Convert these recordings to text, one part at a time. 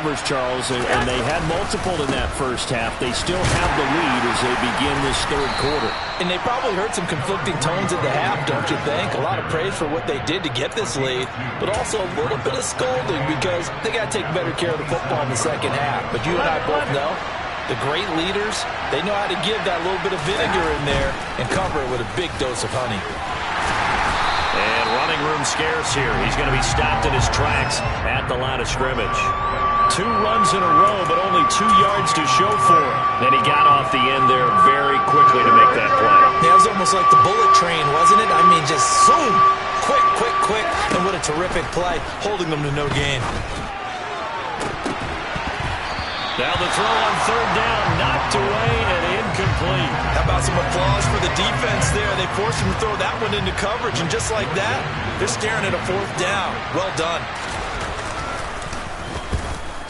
turnovers, Charles, and they had multiple in that first half. They still have the lead as they begin this third quarter. And they probably heard some conflicting tones at the half, don't you think? A lot of praise for what they did to get this lead, but also a little bit of scolding because they got to take better care of the football in the second half. But you and I both know the great leaders, they know how to give that little bit of vinegar in there and cover it with a big dose of honey. And running room scarce here. He's going to be stopped in his tracks at the line of scrimmage. 2 runs in a row, but only 2 yards to show for it. And he got off the end there very quickly to make that play. Yeah, it was almost like the bullet train, wasn't it? I mean, just zoom, quick, quick, quick. And what a terrific play, holding them to no gain. Now the throw on third down, knocked away and incomplete. How about some applause for the defense there? They forced him to throw that one into coverage, and just like that, they're staring at a 4th down. Well done.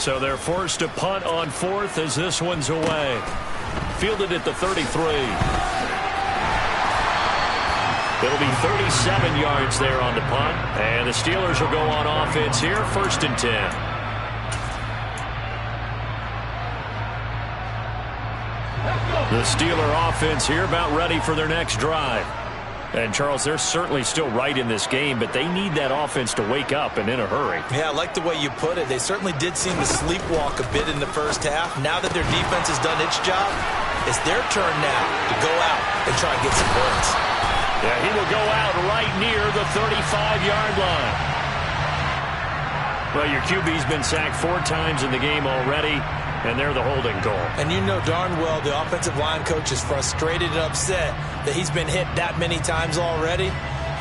So they're forced to punt on 4th as this one's away. Fielded at the 33. It'll be 37 yards there on the punt. And the Steelers will go on offense here, 1st and 10. The Steeler offense here about ready for their next drive. And, Charles, they're certainly still right in this game, but they need that offense to wake up and in a hurry. Yeah, I like the way you put it. They certainly did seem to sleepwalk a bit in the first half. Now that their defense has done its job, it's their turn now to go out and try and get some points. Yeah, he will go out right near the 35-yard line. Well, your QB's been sacked 4 times in the game already, and they're the holding call. And you know darn well the offensive line coach is frustrated and upset that he's been hit that many times already.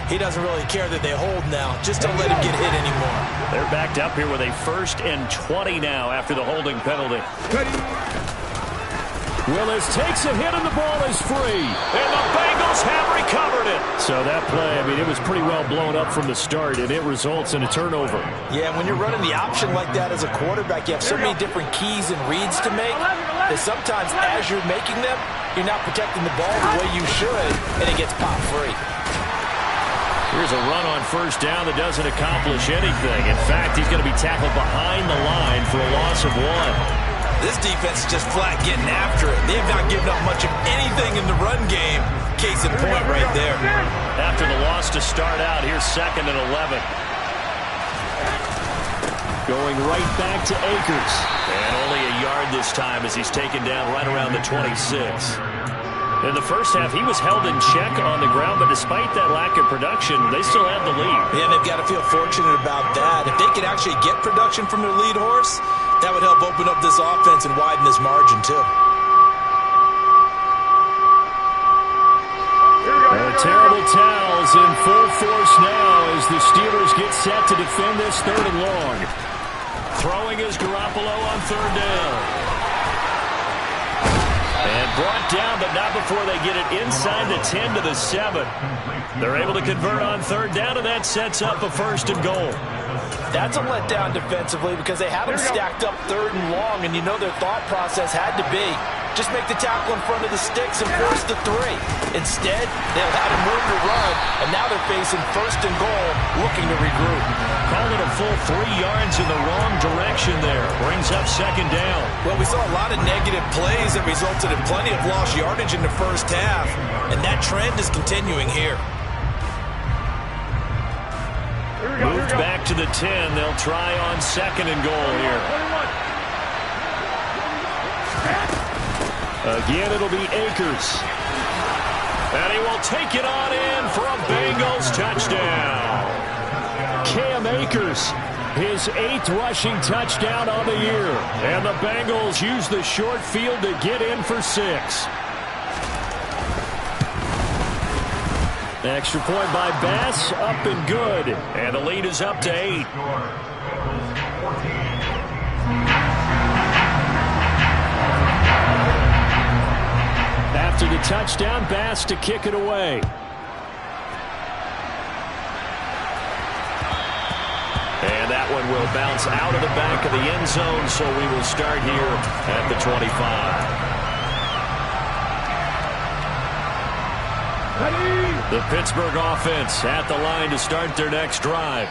He doesn't really care that they hold now. Just don't let him get hit anymore. They're backed up here with a 1st and 20 now after the holding penalty. Willis takes a hit and the ball is free. And the Bengals have recovered it. So that play, I mean, it was pretty well blown up from the start, and it results in a turnover. Yeah, when you're running the option like that as a quarterback, you have so many different keys and reads to make that sometimes as you're making them, you're not protecting the ball the way you should, and it gets popped free. Here's a run on 1st down that doesn't accomplish anything. In fact, he's going to be tackled behind the line for a loss of 1. This defense is just flat getting after it. They have not given up much of anything in the run game. Case in point right there. After the loss to start out, here's 2nd and 11. Going right back to Akers. And only a yard this time as he's taken down right around the 26. In the first half, he was held in check on the ground, but despite that lack of production, they still have the lead. Yeah, and they've got to feel fortunate about that. If they could actually get production from their lead horse, that would help open up this offense and widen this margin, too. Terrible towels in full force now as the Steelers get set to defend this 3rd and long. Throwing is Garoppolo on 3rd down. And brought down, but not before they get it inside the 10 to the 7. They're able to convert on 3rd down, and that sets up a 1st and goal. That's a letdown defensively because they have them stacked up 3rd and long, and you know their thought process had to be just make the tackle in front of the sticks and force the 3. Instead, they'll have him move to run, and now they're facing 1st and goal, looking to regroup. Call it a full 3 yards in the wrong direction there. Brings up 2nd down. Well, we saw a lot of negative plays that resulted in plenty of lost yardage in the first half, and that trend is continuing here. Moved back to the 10. They'll try on 2nd and goal here. Again, it'll be Akers. And he will take it on in for a Bengals touchdown. Cam Akers, his 8th rushing touchdown on the year. And the Bengals use the short field to get in for 6. Extra point by Bass, up and good. And the lead is up to 8. After the touchdown, Bass to kick it away. And that one will bounce out of the back of the end zone, so we will start here at the 25. The Pittsburgh offense at the line to start their next drive.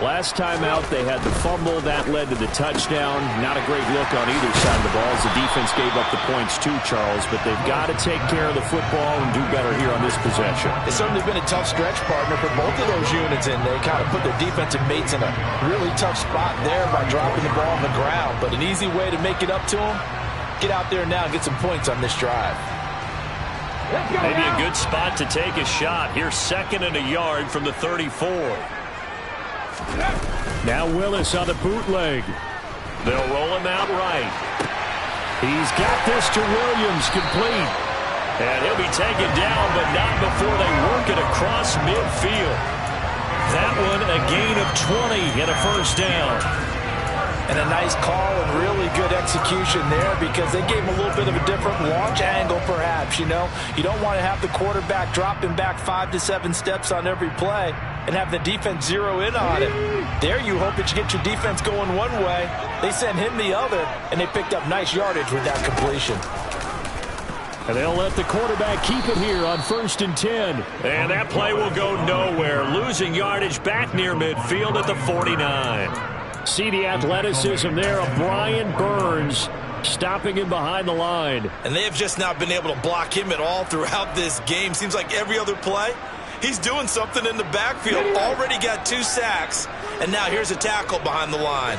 Last time out, they had the fumble. That led to the touchdown. Not a great look on either side of the ball as the defense gave up the points too, Charles. But they've got to take care of the football and do better here on this possession. It's certainly been a tough stretch, partner, for both of those units, and they kind of put their defensive mates in a really tough spot there by dropping the ball on the ground. But an easy way to make it up to them, get out there now and get some points on this drive. Maybe a good spot to take a shot. Here's 2nd and a yard from the 34. Now Willis on the bootleg. They'll roll him out right. He's got this to Williams, complete. And he'll be taken down, but not before they work it across midfield. That one a gain of 20 and a first down. And a nice call and really good execution there because they gave him a little bit of a different launch angle perhaps, you know. You don't want to have the quarterback dropping back 5 to 7 steps on every play and have the defense zero in on it. There you hope that you get your defense going one way. They sent him the other, and they picked up nice yardage with that completion. And they'll let the quarterback keep it here on 1st and 10. And that play will go nowhere. Losing yardage back near midfield at the 49. See the athleticism there of Brian Burns stopping him behind the line. And they have just not been able to block him at all throughout this game. Seems like every other play, he's doing something in the backfield. Already got 2 sacks, and now here's a tackle behind the line.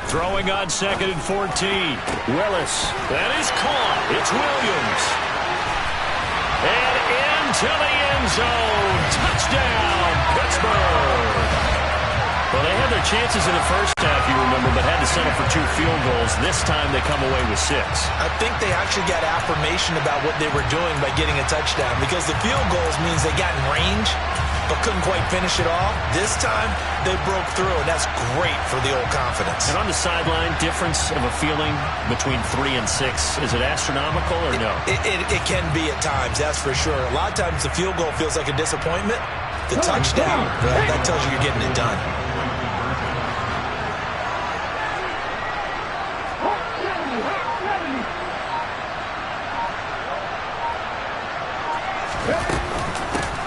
Throwing on 2nd and 14. Willis. That is caught. It's Williams. And into the end zone. Touchdown, Pittsburgh. Well, they had their chances in the first half, you remember, but had to settle for 2 field goals. This time they come away with 6. I think they actually got affirmation about what they were doing by getting a touchdown because the field goals means they got in range but couldn't quite finish it off. This time, they broke through, and that's great for the old confidence. And on the sideline, difference of a feeling between 3 and 6, is it astronomical or no? It can be at times, that's for sure. A lot of times the field goal feels like a disappointment. The touchdown, that tells you you're getting it done.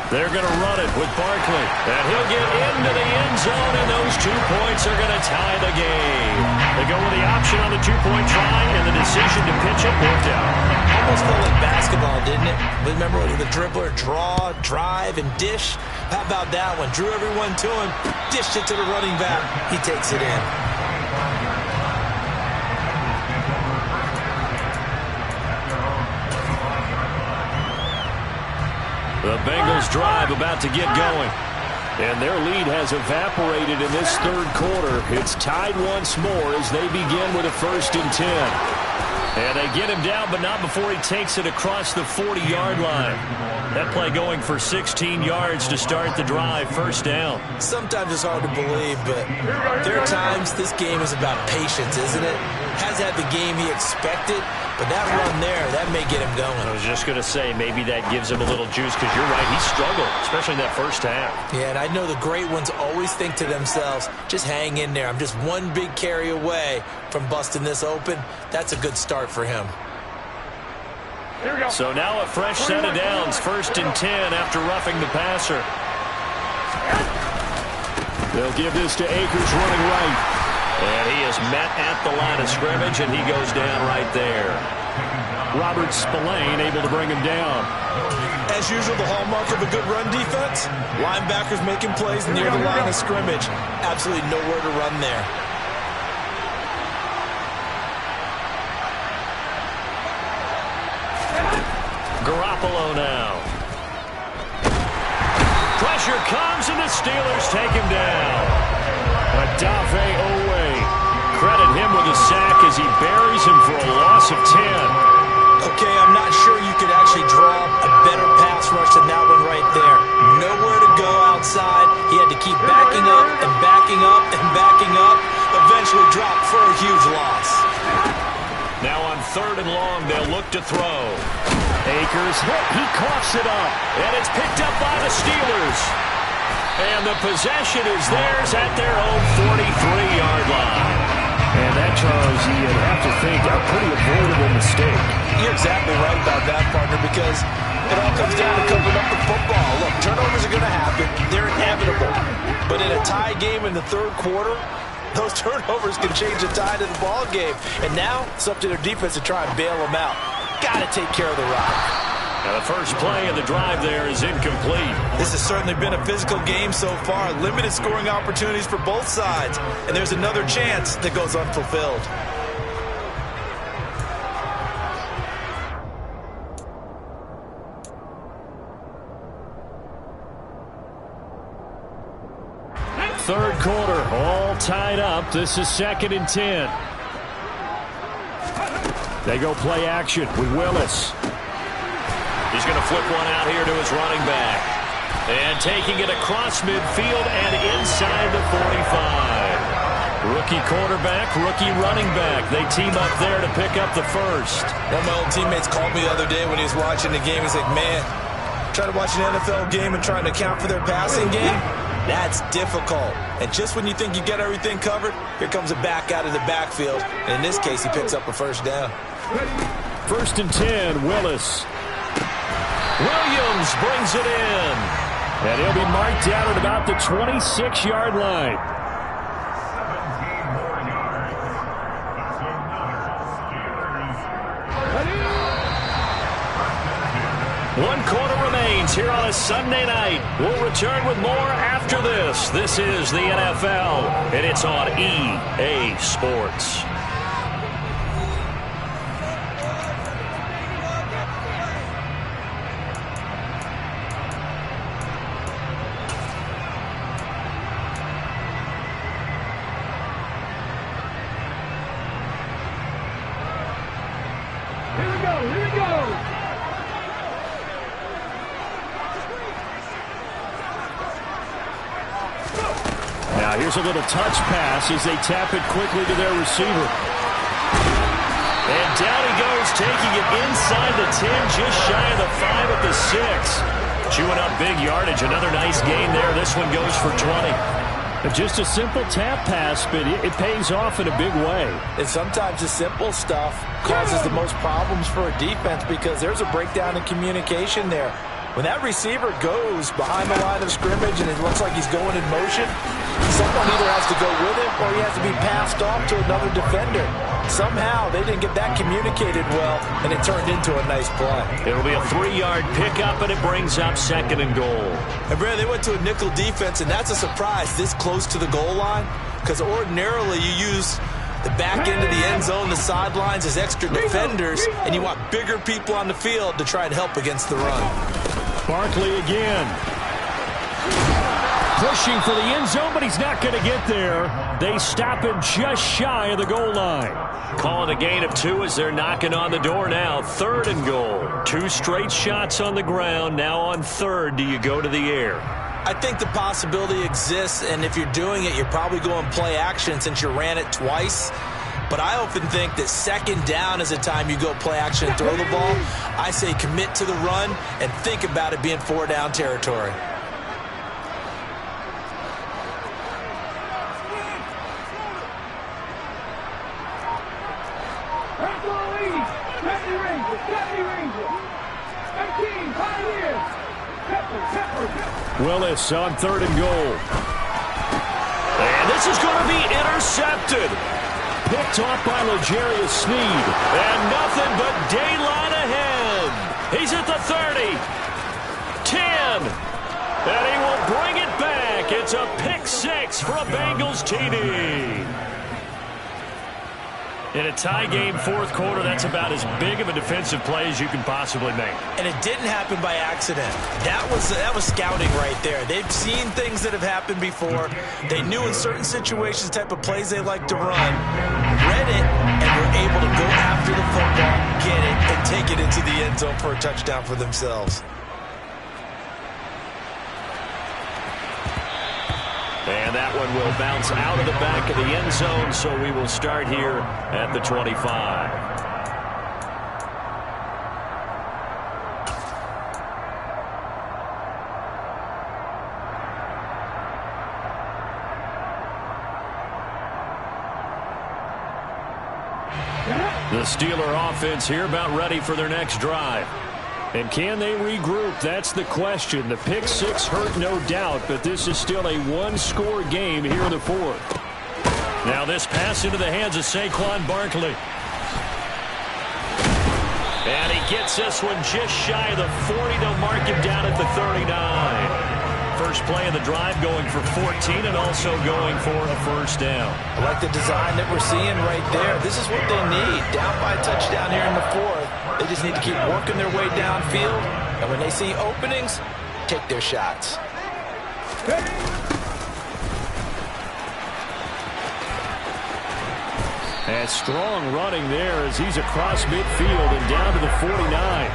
They're going to run it with Barkley. And he'll get into the end zone, and those 2 points are going to tie the game. They go with the option on the 2-point try, and the decision to pitch it worked out. Almost felt like basketball, didn't it? Remember the dribbler, draw, drive, and dish? How about that one? Drew everyone to him, dished it to the running back. He takes it in. The Bengals drive about to get going. And their lead has evaporated in this 3rd quarter. It's tied once more as they begin with a 1st and 10. And they get him down, but not before he takes it across the 40-yard line. That play going for 16 yards to start the drive. First down. Sometimes it's hard to believe, but there are times this game is about patience, isn't it? Has had the game he expected, but that run there, that may get him going. I was just going to say, maybe that gives him a little juice, because you're right, he struggled, especially in that first half. Yeah, and I know the great ones always think to themselves, just hang in there. I'm just one big carry away from busting this open. That's a good start for him. Here we go. So now a fresh set of downs, 1st and 10 after roughing the passer. They'll give this to Akers running right. And he is met at the line of scrimmage, and he goes down right there. Robert Spillane able to bring him down. As usual, the hallmark of a good run defense, linebackers making plays near the line of scrimmage. Absolutely nowhere to run there. Garoppolo now. Pressure comes, and the Steelers take him down. Odafe Oweh. Credit him with a sack as he buries him for a loss of 10. Okay, I'm not sure you could actually draw a better pass rush than that one right there. Nowhere to go outside. He had to keep backing up and backing up and backing up. Eventually dropped for a huge loss. Now on 3rd and long, they'll look to throw. Akers hit. He coughs it up. And it's picked up by the Steelers. And the possession is theirs at their own 43-yard line. And that, Charles, you'd have to think a pretty avoidable mistake. You're exactly right about that, partner, because it all comes down to covering up the football. Look, turnovers are going to happen. They're inevitable. But in a tie game in the third quarter, those turnovers can change the tide of the ball game. And now it's up to their defense to try and bail them out. Got to take care of the rock. Now the first play of the drive there is incomplete. This has certainly been a physical game so far. Limited scoring opportunities for both sides. And there's another chance that goes unfulfilled. Third quarter, all tied up. This is 2nd and 10. They go play action with Willis. He's going to flip one out here to his running back. And taking it across midfield and inside the 45. Rookie quarterback, rookie running back. They team up there to pick up the first. One of my old teammates called me the other day when he was watching the game. He's like, man, trying to watch an NFL game and trying to account for their passing game? That's difficult. And just when you think you get everything covered, here comes a back out of the backfield. And in this case, he picks up a first down. 1st and 10, Willis. Williams brings it in. And he'll be marked down at about the 26-yard line. One quarter remains here on a Sunday night. We'll return with more after this. This is the NFL, and it's on EA Sports. Here we go. Now here's a little touch pass as they tap it quickly to their receiver. And down he goes, taking it inside the 10, just shy of the 5 at the 6. Chewing up big yardage. Another nice gain there. This one goes for 20. Just a simple tap pass, but it pays off in a big way. And sometimes the simple stuff causes the most problems for a defense because there's a breakdown in communication there. When that receiver goes behind the line of scrimmage and it looks like he's going in motion, someone either has to go with him or he has to be passed off to another defender. Somehow they didn't get that communicated well, and it turned into a nice play. It'll be a 3-yard pickup, and it brings up 2nd and goal. And, Brad, they went to a nickel defense, and that's a surprise this close to the goal line because ordinarily you use the back end of the end zone, the sidelines as extra defenders, and you want bigger people on the field to try and help against the run. Barkley again. Pushing for the end zone, but he's not going to get there. They stop him just shy of the goal line. Calling a gain of 2 as they're knocking on the door now. 3rd and goal. 2 straight shots on the ground. Now on 3rd, do you go to the air? I think the possibility exists, and if you're doing it, you're probably going play action since you ran it twice. But I often think that 2nd down is the time you go play action and throw the ball. I say commit to the run and think about it being 4-down territory. Willis on 3rd and goal. And this is going to be intercepted. Picked off by L'Jarius Sneed. And nothing but daylight ahead. He's at the 30. 10. And he will bring it back. It's a pick 6 for a Bengals TD. In a tie game, 4th quarter, that's about as big of a defensive play as you can possibly make. And it didn't happen by accident. That was scouting right there. They've seen things that have happened before. They knew in certain situations the type of plays they like to run, read it, and were able to go after the football, get it, and take it into the end zone for a touchdown for themselves. And that one will bounce out of the back of the end zone, so we will start here at the 25. The Steeler offense here about ready for their next drive. And can they regroup? That's the question. The pick six hurt, no doubt, but this is still a one-score game here in the fourth. Now this pass into the hands of Saquon Barkley. And he gets this one just shy of the 40. They'll mark him down at the 39. First play of the drive going for 14 and also going for a first down. I like the design that we're seeing right there. This is what they need. Down by a touchdown here in the fourth. They just need to keep working their way downfield. And when they see openings, take their shots. And strong running there as he's across midfield and down to the 49.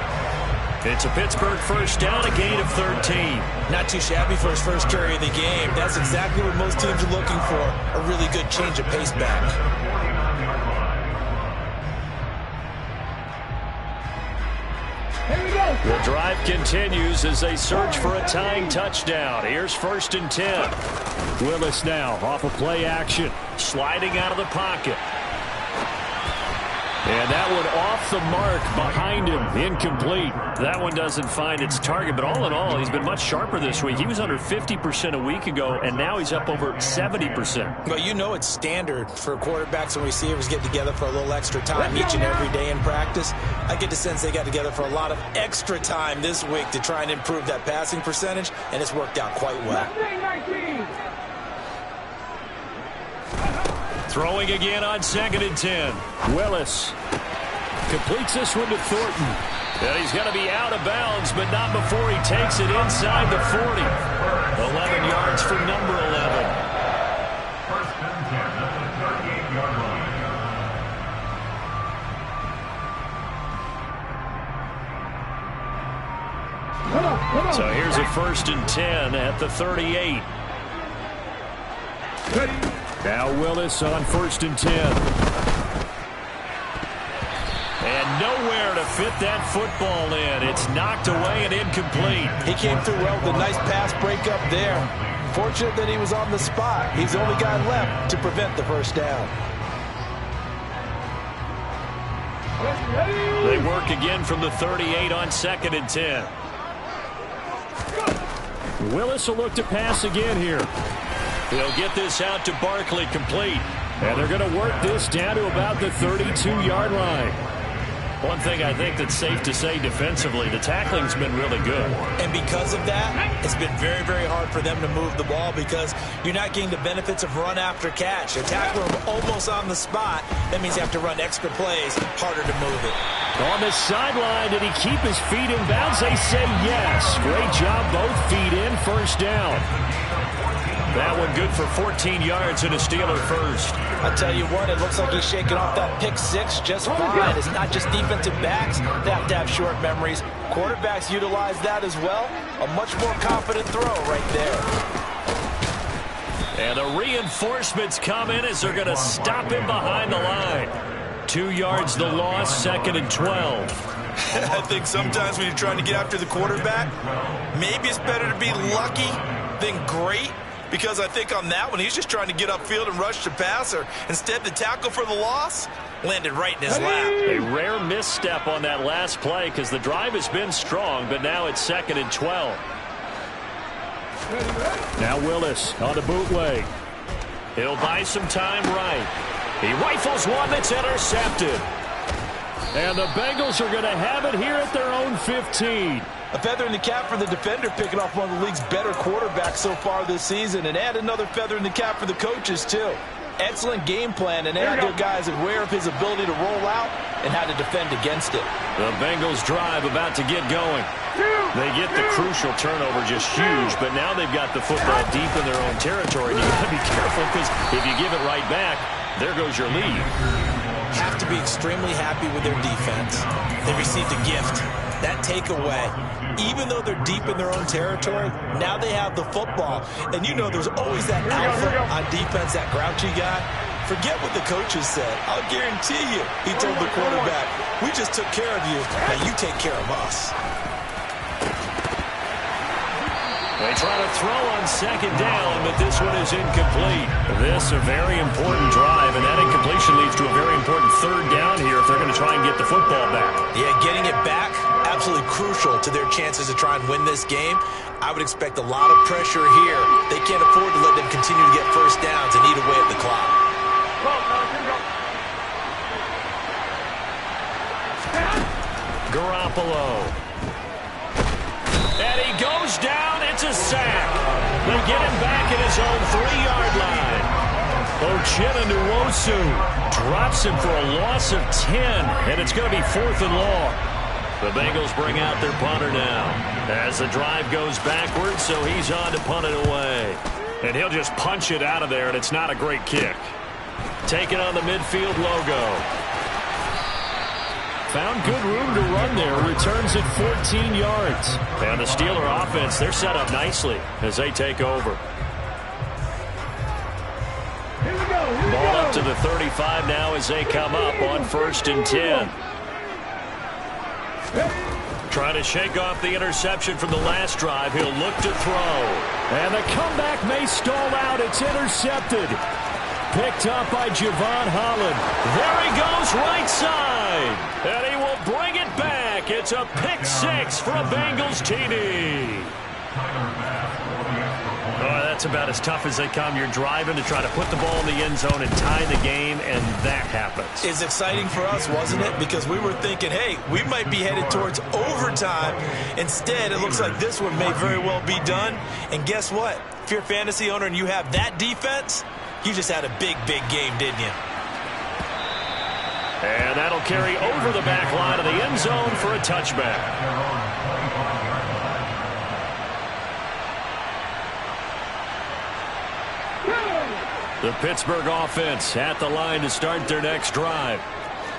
It's a Pittsburgh first down, a gain of 13. Not too shabby for his first carry of the game. That's exactly what most teams are looking for, a really good change of pace back. The drive continues as they search for a tying touchdown. Here's 1st and 10. Willis now off of play action, sliding out of the pocket. And that one off the mark behind him, incomplete. That one doesn't find its target, but all in all, he's been much sharper this week. He was under 50% a week ago, and now he's up over 70%. Well, you know it's standard for quarterbacks and receivers get together for a little extra time each and every day in practice. I get the sense they got together for a lot of extra time this week to try and improve that passing percentage, and it's worked out quite well. Throwing again on 2nd and 10. Willis completes this one to Thornton. And he's going to be out of bounds, but not before he takes it inside the 40. 11 yards for number 11. First and 10 at the 38-yard line. So here's a 1st and 10 at the 38. Now Willis on 1st and 10. And nowhere to fit that football in. It's knocked away and incomplete. He came through well with a nice pass breakup there. Fortunate that he was on the spot. He's the only guy left to prevent the first down. They work again from the 38 on 2nd and 10. Willis will look to pass again here. He'll get this out to Barkley, complete. And they're going to work this down to about the 32-yard line. One thing I think that's safe to say defensively, the tackling's been really good. And because of that, it's been very, very hard for them to move the ball because you're not getting the benefits of run after catch. They're tackling them almost on the spot. That means you have to run extra plays, harder to move it. On the sideline, did he keep his feet in bounds? They say yes. Great job, both feet in, first down. That one good for 14 yards and a Steeler first. I tell you what, it looks like he's shaking off that pick six just fine. It's not just defensive backs that have to have short memories. Quarterbacks utilize that as well. A much more confident throw right there. And the reinforcements come in as they're going to stop him behind the line. 2 yards the loss, 2nd and 12. I think sometimes when you're trying to get after the quarterback, maybe it's better to be lucky than great. Because I think on that one, he's just trying to get upfield and rush the passer. Instead, the tackle for the loss landed right in his lap. A rare misstep on that last play because the drive has been strong, but now it's 2nd and 12. Now Willis on the bootleg. He'll buy some time right. He rifles one that's intercepted. And the Bengals are going to have it here at their own 15. A feather in the cap for the defender, picking off one of the league's better quarterbacks so far this season, and add another feather in the cap for the coaches, too. Excellent game plan, and they had their guys aware of his ability to roll out and how to defend against it. The Bengals drive about to get going. They get the crucial turnover, just huge, but now they've got the football deep in their own territory, and you've got to be careful because if you give it right back, there goes your lead. Have to be extremely happy with their defense. They received a gift. That takeaway, even though they're deep in their own territory, now they have the football. And you know there's always that alpha on defense, that grouchy guy. Forget what the coaches said. I'll guarantee you, he told the quarterback, we just took care of you, now you take care of us. They try to throw on second down, but this one is incomplete. This a very important drive, and that incompletion leads to a very important third down here if they're going to try and get the football back. Yeah, getting it back, absolutely crucial to their chances to try and win this game. I would expect a lot of pressure here. They can't afford to let them continue to get first downs and eat away at the clock. Garoppolo. And he goes down. It's a sack. They get him back at his own 3-yard line. Uchenna Nwosu drops him for a loss of 10, and it's going to be 4th and long. The Bengals bring out their punter now as the drive goes backwards, so he's on to punt it away. And he'll just punch it out of there, and it's not a great kick. Taking on the midfield logo. Found good room to run there. Returns at 14 yards. And the Steeler offense, they're set up nicely as they take over. Ball up to the 35 now as they come up on 1st and 10. Trying to shake off the interception from the last drive. He'll look to throw. And the comeback may stall out. It's intercepted. Picked up by Javon Holland. There he goes, right side. And he will bring it back. It's a pick 6 for a Bengals TD. Oh, that's about as tough as they come. You're driving to try to put the ball in the end zone and tie the game, and that happens. It's exciting for us, wasn't it? Because we were thinking, hey, we might be headed towards overtime. Instead, it looks like this one may very well be done. And guess what? If you're a fantasy owner and you have that defense, you just had a big, big game, didn't you? And that'll carry over the back line of the end zone for a touchback. The Pittsburgh offense at the line to start their next drive.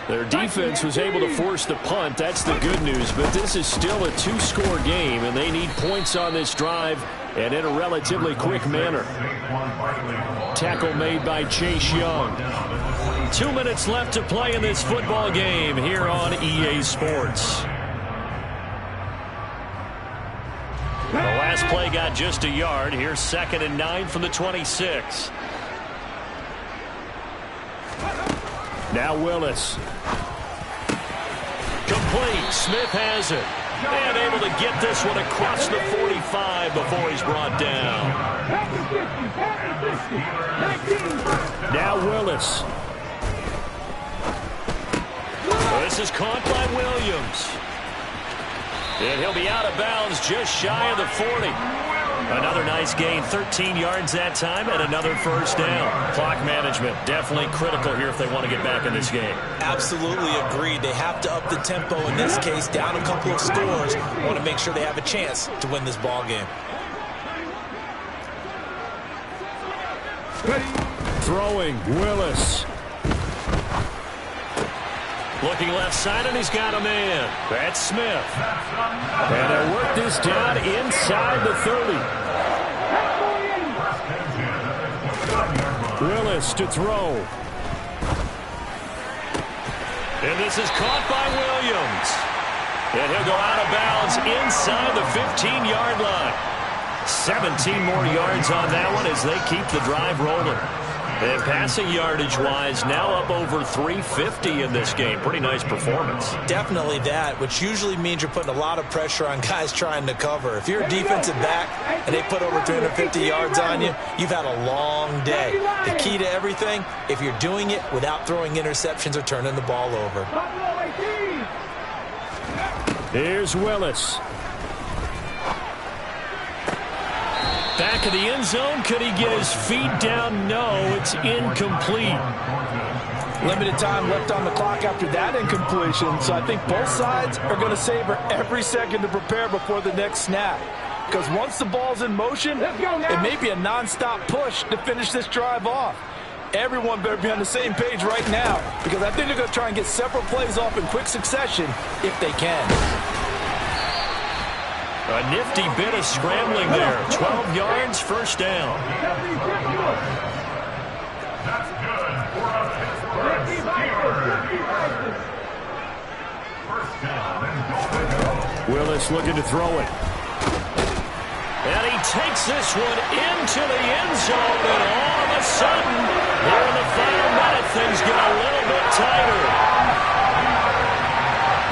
Their defense was able to force the punt. That's the good news. But this is still a 2-score game, and they need points on this drive and in a relatively quick manner. Tackle made by Chase Young. 2 minutes left to play in this football game here on EA Sports. The last play got just a yard. Here's 2nd and 9 from the 26. Now Willis. Complete. Smith has it. And able to get this one across the 45 before he's brought down. Now Willis. This is caught by Williams. And he'll be out of bounds just shy of the 40. Another nice gain, 13 yards that time, and another first down. Clock management, definitely critical here if they want to get back in this game. Absolutely agreed. They have to up the tempo in this case, down a couple of scores. Want to make sure they have a chance to win this ball game. Throwing, Willis. Looking left side, and he's got a man. That's Smith. And they'll work this down inside the 30. Willis to throw. And this is caught by Williams. And he'll go out of bounds inside the 15-yard line. 17 more yards on that one as they keep the drive rolling. And passing yardage-wise, now up over 350 in this game. Pretty nice performance. Definitely that, which usually means you're putting a lot of pressure on guys trying to cover. If you're a defensive back and they put over 350 yards on you, you've had a long day. The key to everything, if you're doing it without throwing interceptions or turning the ball over. Here's Willis. Back of the end zone. Could he get his feet down? No, it's incomplete. Limited time left on the clock after that incompletion, so I think both sides are going to savor every second to prepare before the next snap. Because once the ball's in motion, it may be a nonstop push to finish this drive off. Everyone better be on the same page right now, because I think they're going to try and get several plays off in quick succession if they can. A nifty bit of scrambling there. 12 yards, first down. That's good for a First down and goal. Willis looking to throw it. And he takes this one into the end zone, and all of a sudden, here in the final minute, things get a little bit tighter.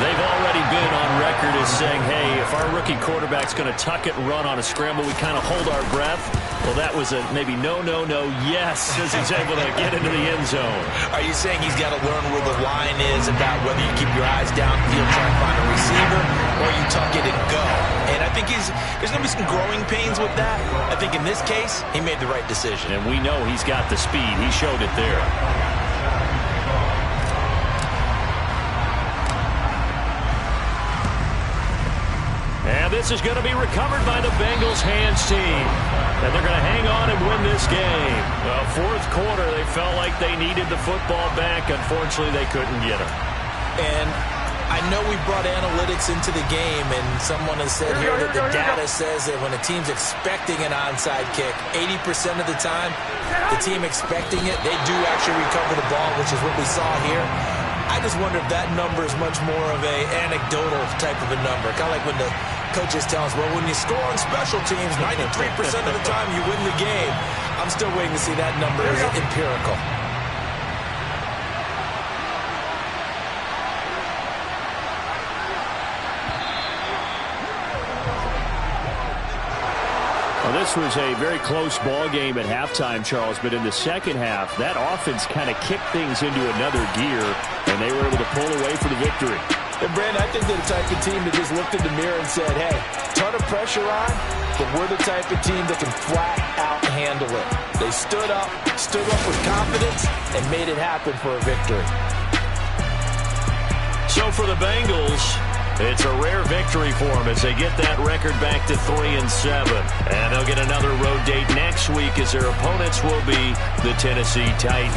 They've already been on record as saying, hey, if our rookie quarterback's going to tuck it and run on a scramble, we kind of hold our breath. Well, that was a maybe no, yes, as he's able to get into the end zone. Are you saying he's got to learn where the line is about whether you keep your eyes downfield trying to find a receiver or you tuck it and go? And I think there's going to be some growing pains with that. I think in this case, he made the right decision. And we know he's got the speed. He showed it there. And this is going to be recovered by the Bengals hands team. And they're going to hang on and win this game. Well, fourth quarter, they felt like they needed the football back. Unfortunately, they couldn't get it. And I know we brought analytics into the game, and someone has said here that the data says that when a team's expecting an onside kick, 80% of the time, the team expecting it, they do actually recover the ball, which is what we saw here. I just wonder if that number is much more of a anecdotal type of a number. Kind of like when the coaches tell us, well, when you score on special teams, 93% of the time you win the game. I'm still waiting to see that number as empirical. Well, this was a very close ball game at halftime, Charles, but in the second half, that offense kind of kicked things into another gear, and they were able to pull away for the victory. And, Brandon, I think they're the type of team that just looked in the mirror and said, hey, ton of pressure on, but we're the type of team that can flat out handle it. They stood up with confidence, and made it happen for a victory. So for the Bengals, it's a rare victory for them as they get that record back to 3-7. And they'll get another road date next week as their opponents will be the Tennessee Titans.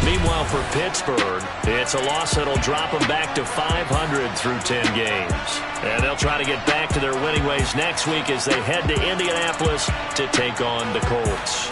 Meanwhile, for Pittsburgh, it's a loss that'll drop them back to 500 through 10 games. And they'll try to get back to their winning ways next week as they head to Indianapolis to take on the Colts.